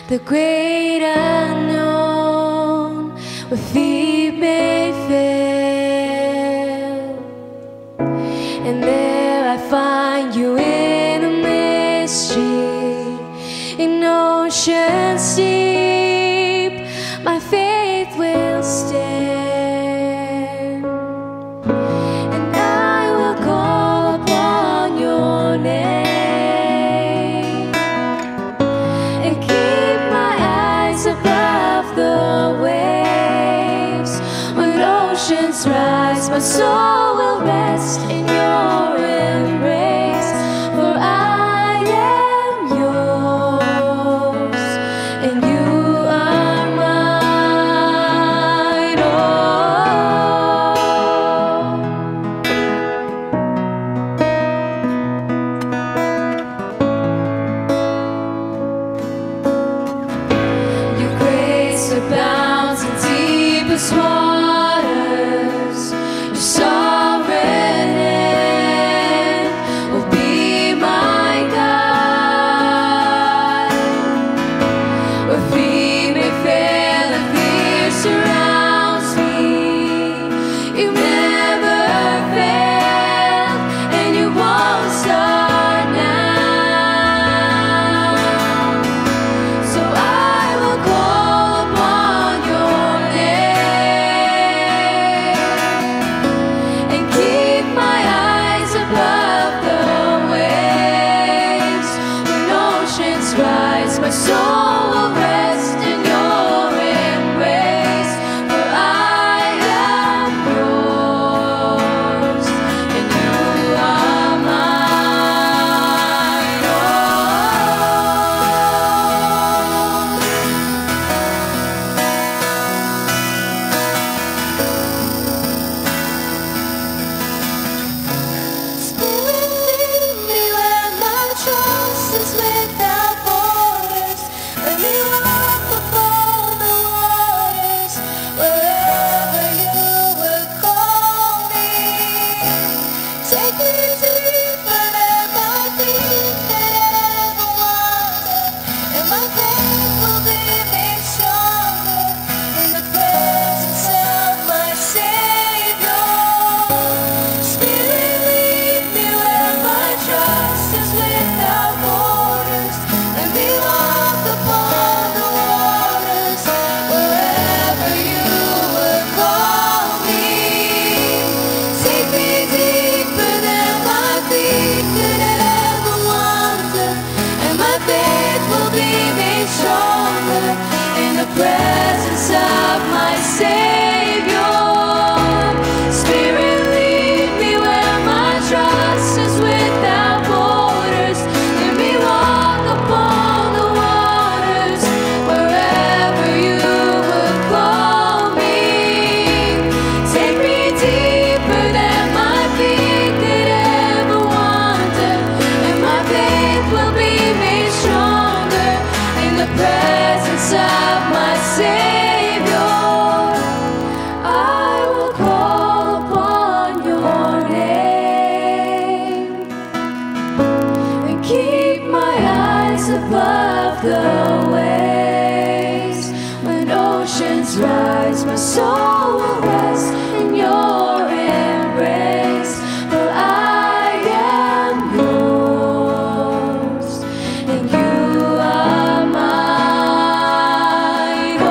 the great unknown, where feet may fail. And there I find you in a mystery, in oceans deep, my faith will stand. And I will call upon your name and keep my eyes above the waves. When oceans rise, my soul will rest in your embrace. For I am yours, and you are mine. Your grace abounds in deepest waters. Your sovereign hand will be my guide. Where feet may fail and fear surrounds me, you never failed and you won't start now. So I will call upon your name and keep my eyes above the waves. When oceans rise, my soul will rest in your embrace. For I am yours, and you are mine. Spirit, lead me where my trust is without borders. Let me walk upon the waters, wherever you would call me. Take me deeper than my feet could ever wander, and my faith will be made stronger in the presence of my Savior. Spirit, lead me where my trust is without borders. Let me walk upon the waters, wherever you would call me. Take me deeper than my feet could ever wander, and my faith will be made stronger in the presence of my Savior. Spirit, lead me where my trust is without borders. Let me walk upon the waters, wherever you would call me. Take me deeper than my feet could ever wander, and my faith will be made stronger in the presence of my Savior. I will call upon your name and keep my eyes above the waves. When oceans rise, my soul will rest in your embrace. For I am yours, and you are mine. Oh.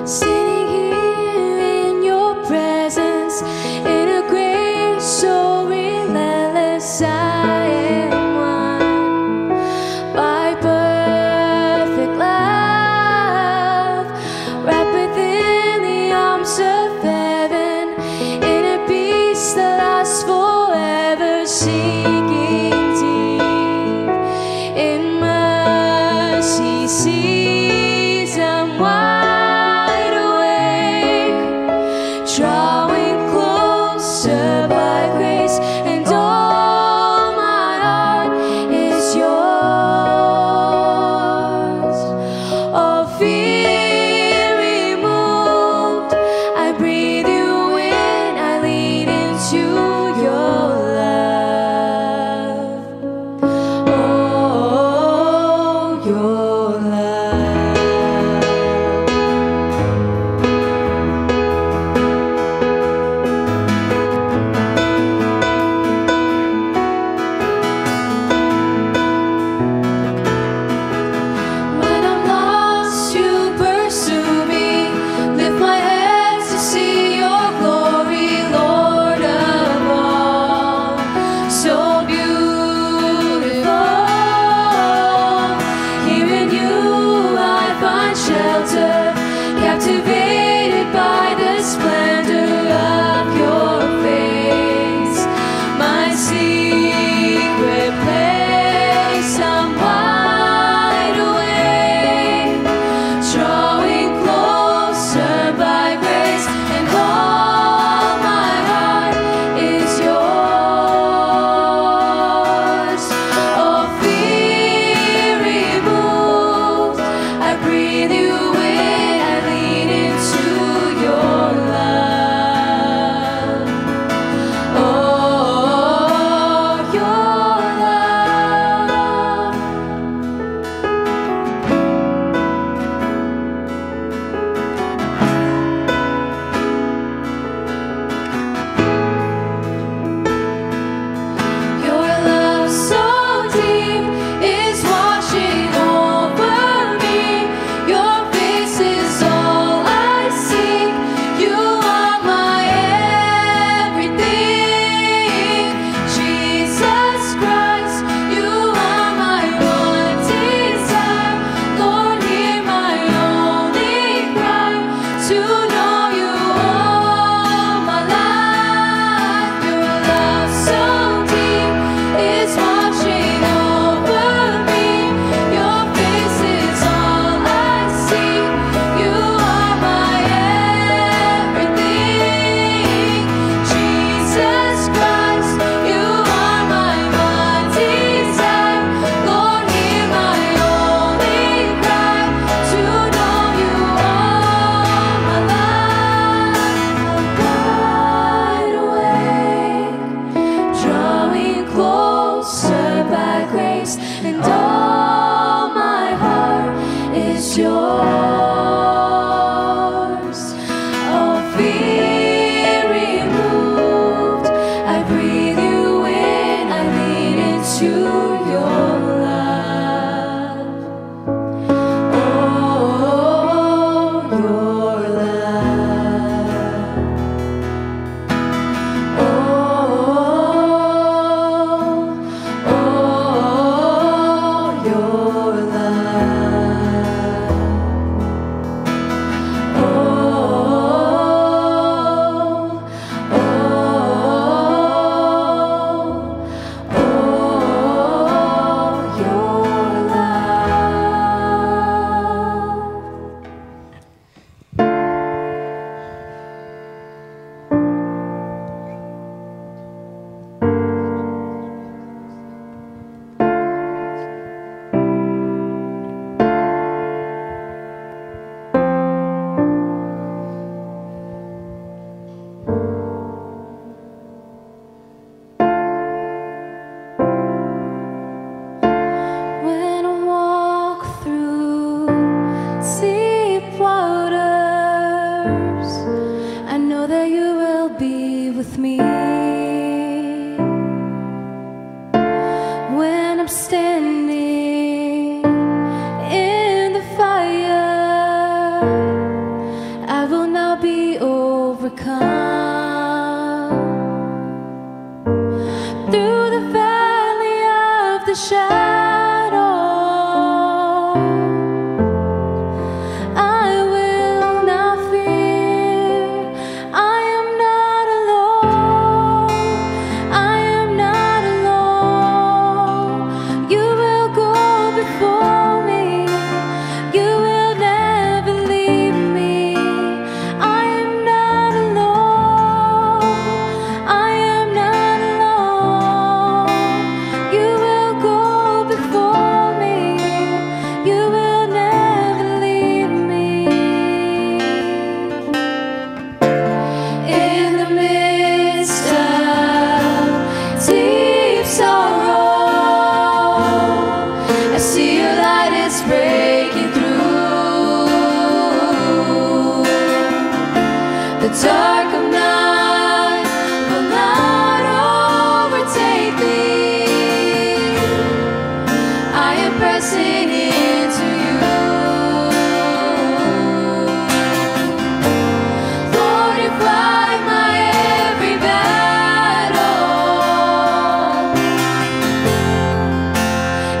Sitting here in your presence, in a grace so relentless, I am won by perfect love, wrapped within the arms of heaven, in a peace that lasts forever, sinking deep in mercy seas. I'm wide awake, I know that you will be with me when I'm standing in the fire. I will not be overcome. Through the valley of the shadow, I will not fear. I am not alone. I am not alone. You will go before me. You will never leave me. I am not alone. I am not alone. You will go before me. You will never leave me. In the midst of deep sorrow, I see your light is breaking through. The dark of night will not overtake me. I am pressing into you. Lord, you fight my every battle,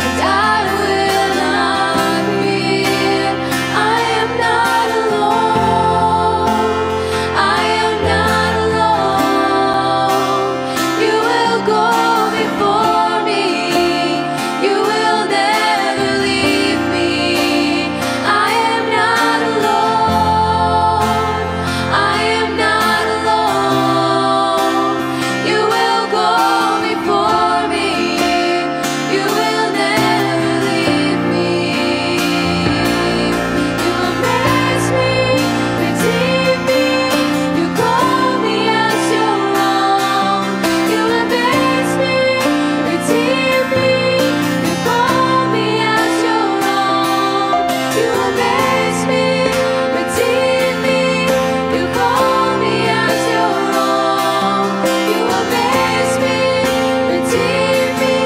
and I will not fear. I am not alone. I am not alone. You will go before me. You will never leave me. I am not alone. I am not alone. You will go before me. You will never leave me. You amaze me, redeem me. You call me as your own. You amaze me, redeem me. You call me as your own. You amaze me, redeem me. You call me as your own. You amaze me, redeem me.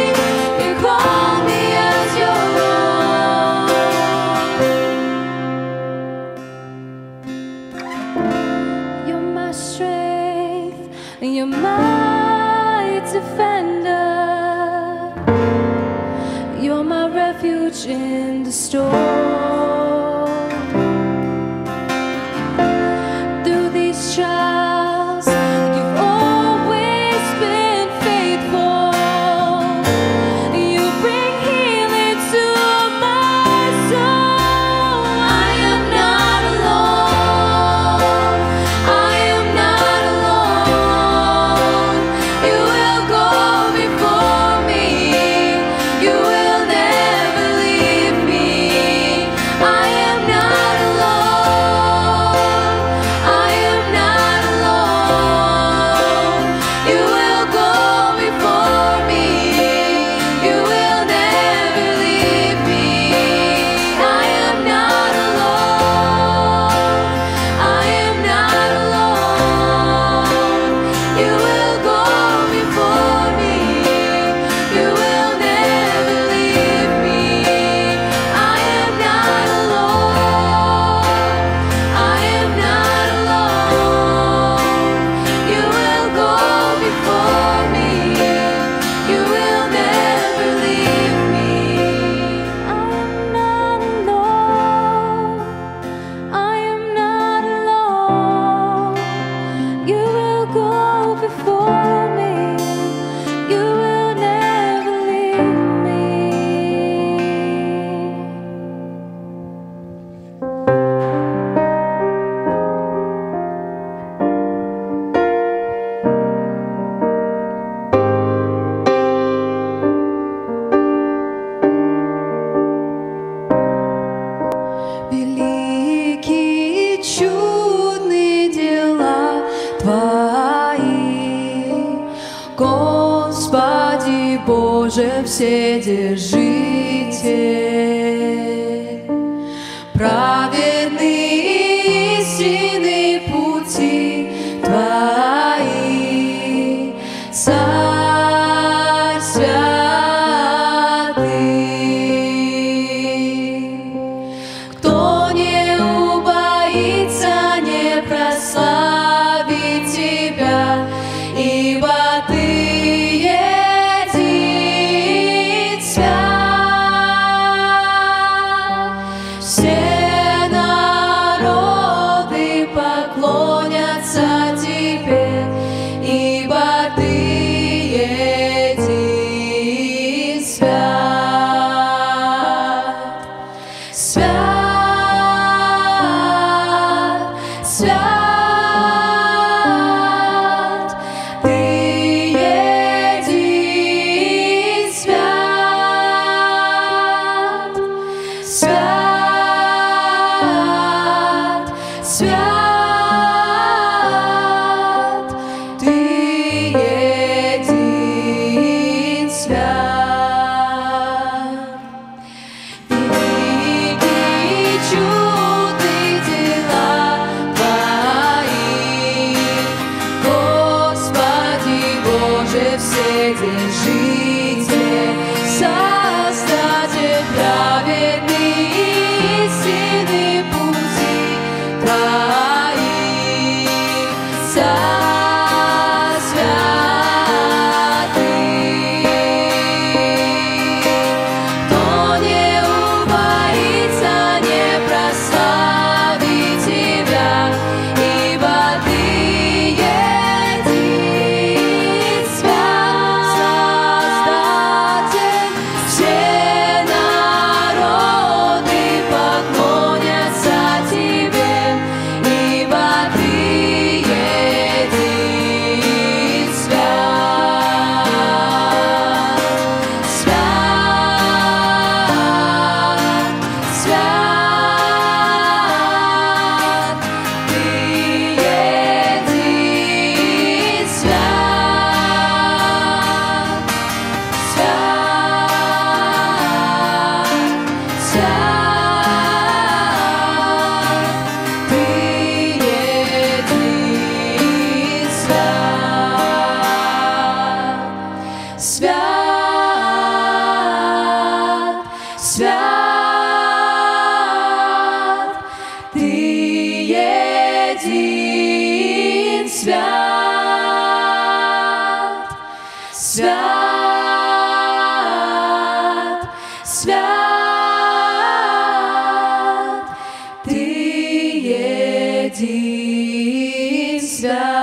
You call me as your own. You're my strength, you're my defender. You're my refuge in the storm. Through these trials, you've always been faithful. You bring healing to my soul. I am not alone. I am not alone. You will go before me. You will never leave me. I am not alone. I am not alone. You will go before me. You will never leave me. I am not alone. I am not alone. You will go before me. You will never leave me. I am not alone. I am not alone. You will go before me. You will never leave me. I am not alone. I am not alone. You will go before me. You will never leave me. Великие чудные дела Твои, Господи Боже Вседержитель, праведный и истинный путь. Вседержитель, Создатель, праведный истинный пути Твоих, Царь святый. Кто не убоится, не прославит Тебя, ибо Ты един Создатель. Все народы поклонятся Тебе, ибо Ты един свят, свят, свят. Ты един свят, свят, свят. Ты един свят, свят, свят. Ты един свят, свят, свят. Ты един свят.